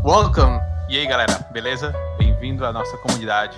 Welcome! E aí, galera, beleza? Bem-vindo à nossa comunidade.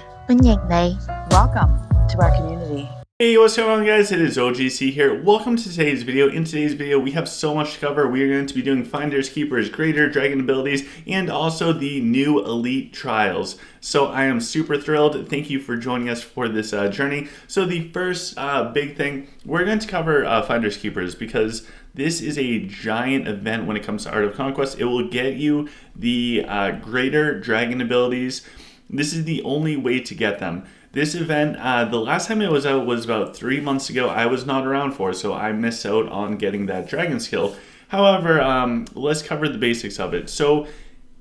Welcome to our community. Hey, what's going on, guys? It is OGC here. Welcome to today's video. In today's video, we have so much to cover. We are going to be doing Finders, Keepers, Greater Dragon abilities, and also the new Elite Trials. So I am super thrilled. Thank you for joining us for this journey. So the first big thing, we're going to cover Finders, Keepers because this is a giant event when it comes to Art of Conquest. It will get you the Greater Dragon abilities. This is the only way to get them. This event, the last time it was out was about 3 months ago. I was not around for, so I missed out on getting that dragon skill. However, let's cover the basics of it. So,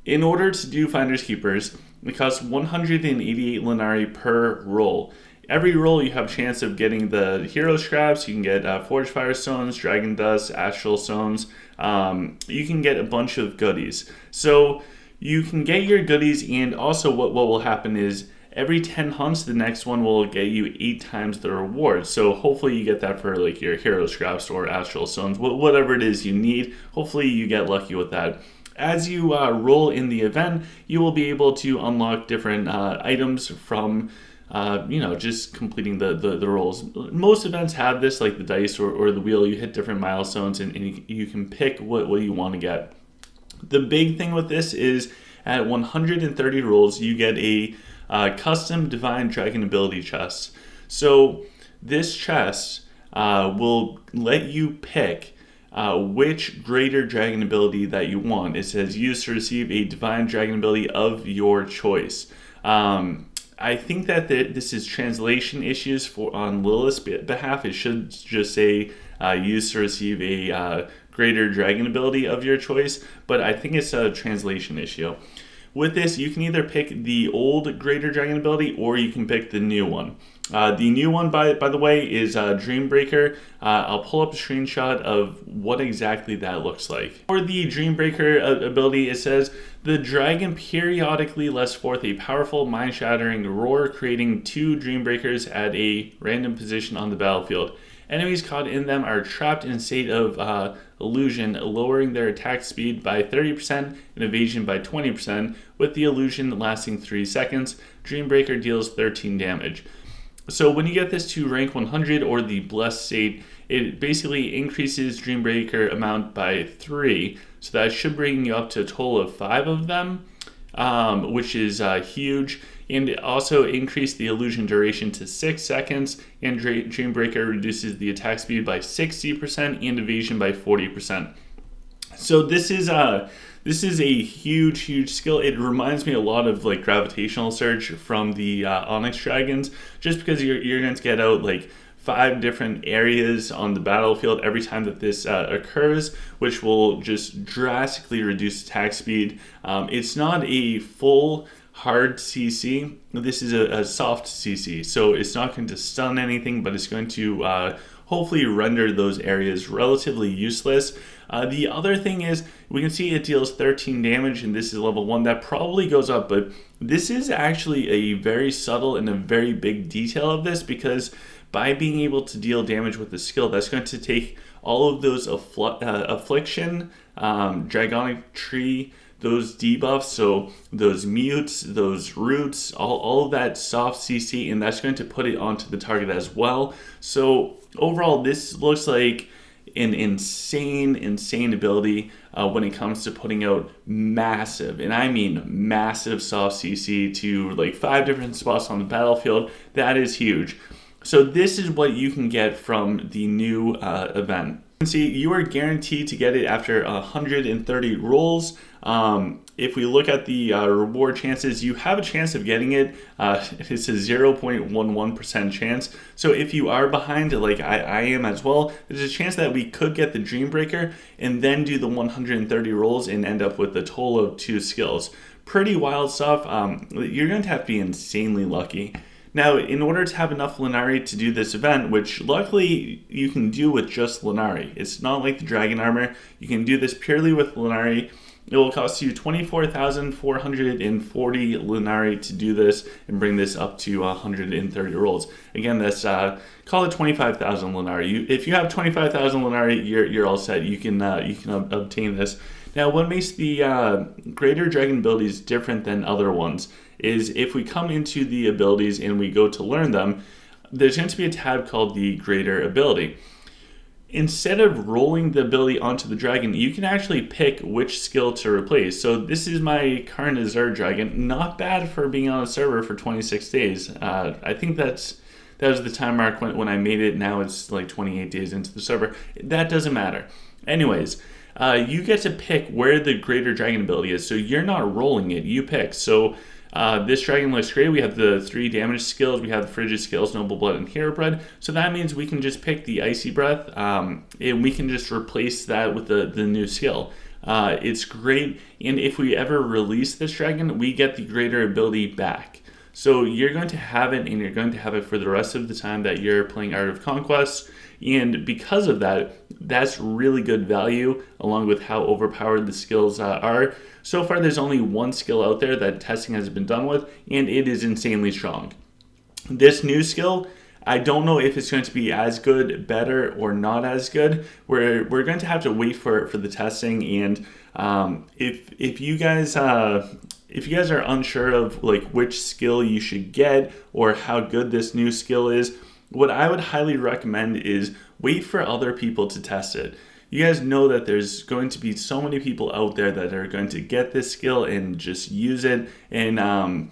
in order to do Finders Keepers, it costs 188 Lenari per roll. Every roll you have a chance of getting the hero scraps. You can get Forge Fire Stones, Dragon Dust, Astral Stones. You can get a bunch of goodies. So, you can get your goodies, and also what will happen is every 10 hunts, the next one will get you 8 times the reward. So hopefully you get that for like your hero scraps or astral stones, whatever it is you need. Hopefully you get lucky with that. As you roll in the event, you will be able to unlock different items from just completing the rolls. Most events have this, like the dice or the wheel. You hit different milestones and you can pick what you want to get. The big thing with this is at 130 rolls, you get a custom Divine Dragon ability chest. So this chest will let you pick which Greater Dragon ability that you want. It says use to receive a Divine Dragon ability of your choice. I think that this is translation issues on Lilith's behalf. It should just say use to receive a Greater Dragon ability of your choice, but I think it's a translation issue. With this, you can either pick the old Greater Dragon ability or you can pick the new one. The new one, by the way, is Dreambreaker. I'll pull up a screenshot of what exactly that looks like. For the Dreambreaker ability, it says, the dragon periodically lets forth a powerful, mind-shattering roar, creating 2 Dreambreakers at a random position on the battlefield. Enemies caught in them are trapped in a state of illusion, lowering their attack speed by 30% and evasion by 20%, with the illusion lasting 3 seconds. Dreambreaker deals 13 damage. So when you get this to rank 100 or the blessed state, it basically increases Dreambreaker amount by 3. So that should bring you up to a total of 5 of them, which is huge. And it also increased the illusion duration to 6 seconds, and Dreambreaker reduces the attack speed by 60% and evasion by 40%. So this is a huge skill. It reminds me a lot of like Gravitational Surge from the Onyx Dragons, just because you're going to get out like 5 different areas on the battlefield every time that this occurs, which will just drastically reduce attack speed. It's not a full hard CC. This is a soft CC, so it's not going to stun anything, but it's going to hopefully render those areas relatively useless. The other thing is, we can see it deals 13 damage, and this is level 1. That probably goes up, but this is actually a very subtle and a very big detail of this, because by being able to deal damage with the skill, that's going to take all of those affliction, dragonic tree, those debuffs, so those mutes, those roots, all of that soft CC, and that's going to put it onto the target as well. So overall, this looks like an insane ability when it comes to putting out massive, and I mean massive soft CC to like 5 different spots on the battlefield. That is huge. So this is what you can get from the new event. See, you are guaranteed to get it after 130 rolls. If we look at the reward chances, you have a chance of getting it. It's a 0.11% chance. So if you are behind, like I am as well, there's a chance that we could get the Dreambreaker and then do the 130 rolls and end up with a total of 2 skills. Pretty wild stuff. You're going to have to be insanely lucky. Now, in order to have enough Lenari to do this event, which luckily you can do with just Lenari, it's not like the Dragon Armor, you can do this purely with Lenari. It will cost you 24,440 Lenari to do this and bring this up to 130 rolls. Again, that's call it 25,000 Lenari. If you have 25,000 Lenari, you're all set. You can obtain this. Now, what makes the greater dragon abilities different than other ones is if we come into the abilities and we go to learn them, there's going to be a tab called the greater ability. Instead of rolling the ability onto the dragon, you can actually pick which skill to replace. So this is my Carnazar dragon. Not bad for being on a server for 26 days. I think that was the time mark when I made it. Now it's like 28 days into the server. That doesn't matter. Anyways, you get to pick where the greater dragon ability is. So you're not rolling it, you pick. So this dragon looks great. We have the 3 damage skills. We have the frigid skills, noble blood, and hero bread. So that means we can just pick the icy breath, and we can just replace that with the new skill. It's great, and if we ever release this dragon, we get the greater ability back. So you're going to have it, and you're going to have it for the rest of the time that you're playing Art of Conquest. And because of that, that's really good value, along with how overpowered the skills are. So far, there's only one skill out there that testing has been done with, and it is insanely strong. This new skill, I don't know if it's going to be as good, better, or not as good. We're going to have to wait for the testing, and if you guys are unsure of like which skill you should get or how good this new skill is, what I would highly recommend is wait for other people to test it. You guys know that there's going to be so many people out there that are going to get this skill and just use it, and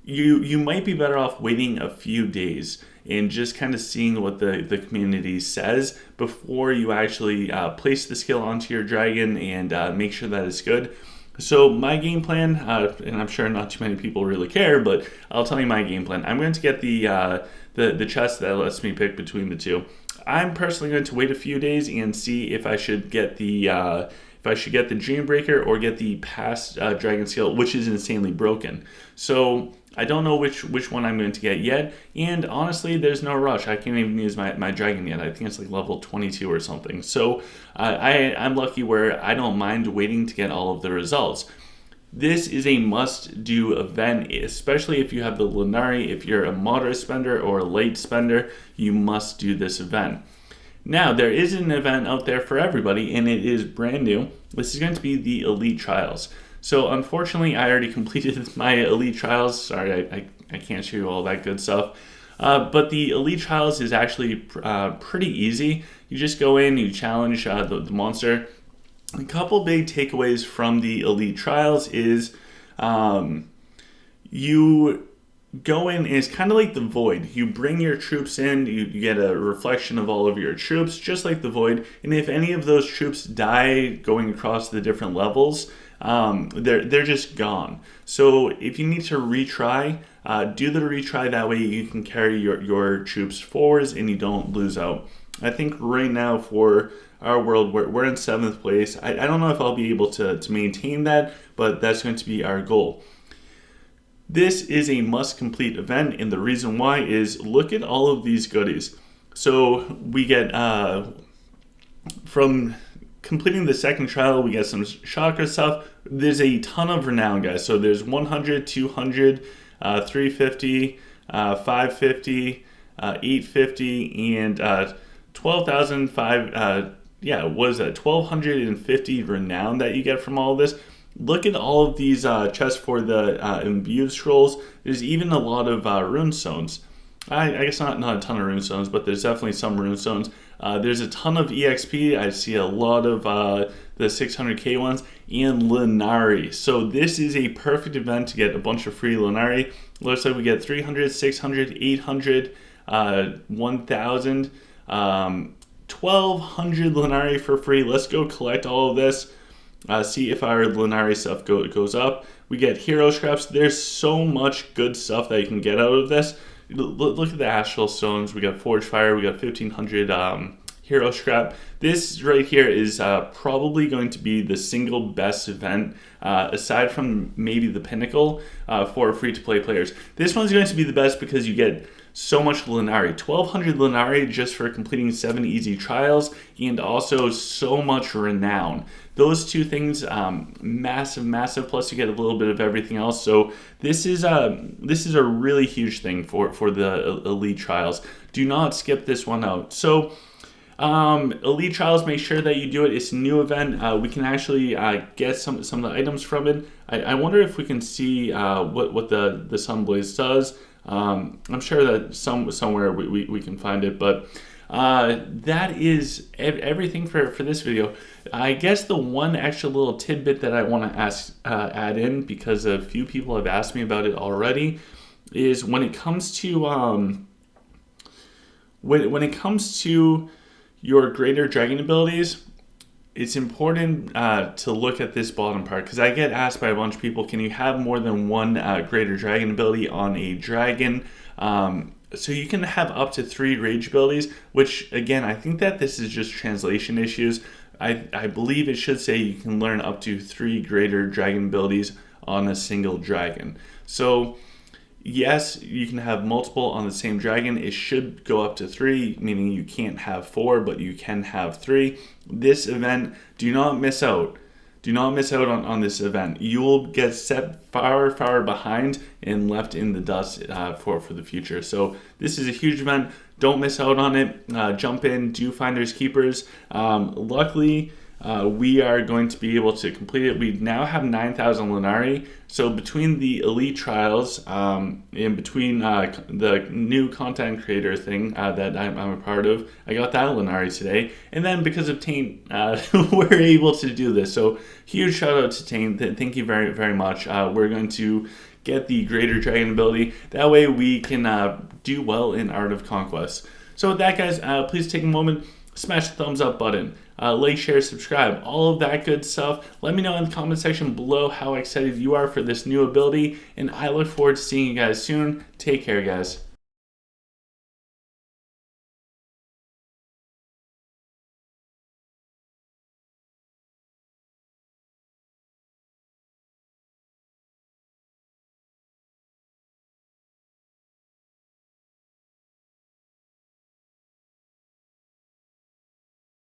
you might be better off waiting a few days and just kind of seeing what the community says before you actually place the skill onto your dragon and make sure that it's good. So my game plan, and I'm sure not too many people really care, but I'll tell you my game plan. I'm going to get the chest that lets me pick between the two. I'm personally going to wait a few days and see if I should get the Dreambreaker or get the past dragon skill, which is insanely broken. So I don't know which one I'm going to get yet, and honestly, there's no rush. I can't even use my dragon yet. I think it's like level 22 or something. So I'm lucky where I don't mind waiting to get all of the results. This is a must-do event, especially if you have the Lunari. If you're a moderate spender or a late spender, you must do this event. Now, there is an event out there for everybody, and it is brand new. This is going to be the Elite Trials. So, unfortunately, I already completed my Elite Trials. Sorry, I can't show you all that good stuff. But the Elite Trials is actually pretty easy. You just go in, you challenge the monster. A couple big takeaways from the Elite Trials is you go in, and it's kind of like the Void. You bring your troops in, you get a reflection of all of your troops, just like the Void. And if any of those troops die going across the different levels, they're just gone. So if you need to retry, do the retry. That way you can carry your troops forwards and you don't lose out. I think right now for our world, we're in 7th place. I don't know if I'll be able to maintain that, but that's going to be our goal. This is a must-complete event, and the reason why is look at all of these goodies. So we get, from completing the second trial, we get some chakra stuff. There's a ton of renown, guys. So there's 100, 200, 350, 550, 850, and 12,005. What is that? 1,250 renown that you get from all of this. Look at all of these chests for the imbued scrolls. There's even a lot of rune stones. I guess not a ton of rune stones, but there's definitely some rune stones. There's a ton of EXP. I see a lot of the 600k ones and Lunari. So this is a perfect event to get a bunch of free Lunari. Looks like we get 300, 600, 800, 1,000, 1,200 Lunari for free. Let's go collect all of this. See if our Lunari stuff goes up. We get hero scraps. There's so much good stuff that you can get out of this. Look at the astral stones. We got forge fire. We got 1,500 hero scrap. This right here is probably going to be the single best event, aside from maybe the pinnacle, for free-to-play players. This one's going to be the best because you get so much Lunari. 1,200 Lunari just for completing 7 easy trials, and also so much renown. Those two things, massive. Plus, you get a little bit of everything else. So this is a really huge thing for the Elite Trials. Do not skip this one out. So Elite Trials, make sure that you do it. It's a new event. We can actually get some of the items from it. I wonder if we can see what the Sunblaze does. I'm sure that somewhere we can find it, but that is everything for this video. I guess the one extra little tidbit that I want to add in, because a few people have asked me about it already, is when it comes to when it comes to your greater dragon abilities, it's important to look at this bottom part, because I get asked by a bunch of people, can you have more than one greater dragon ability on a dragon? So you can have up to 3 rage abilities, which again, I think that this is just translation issues. I believe it should say you can learn up to 3 greater dragon abilities on a single dragon. So yes, you can have multiple on the same dragon. It should go up to 3, meaning you can't have 4, but you can have 3. This event, do not miss out. Do not miss out on this event. You will get set far behind and left in the dust for the future. So this is a huge event. Don't miss out on it. Jump in, do Finders Keepers. Luckily, we are going to be able to complete it. We now have 9,000 Lunari. So between the Elite Trials, and between the new content creator thing that I'm a part of, I got that Lunari today. And then because of Taint, we're able to do this. So huge shout out to Taint. Thank you very much. We're going to get the Greater Dragon ability. That way we can do well in Art of Conquest. So with that, guys, please take a moment, smash the thumbs up button. Like, share, subscribe, all of that good stuff. Let me know in the comment section below how excited you are for this new ability, and I look forward to seeing you guys soon. Take care, guys.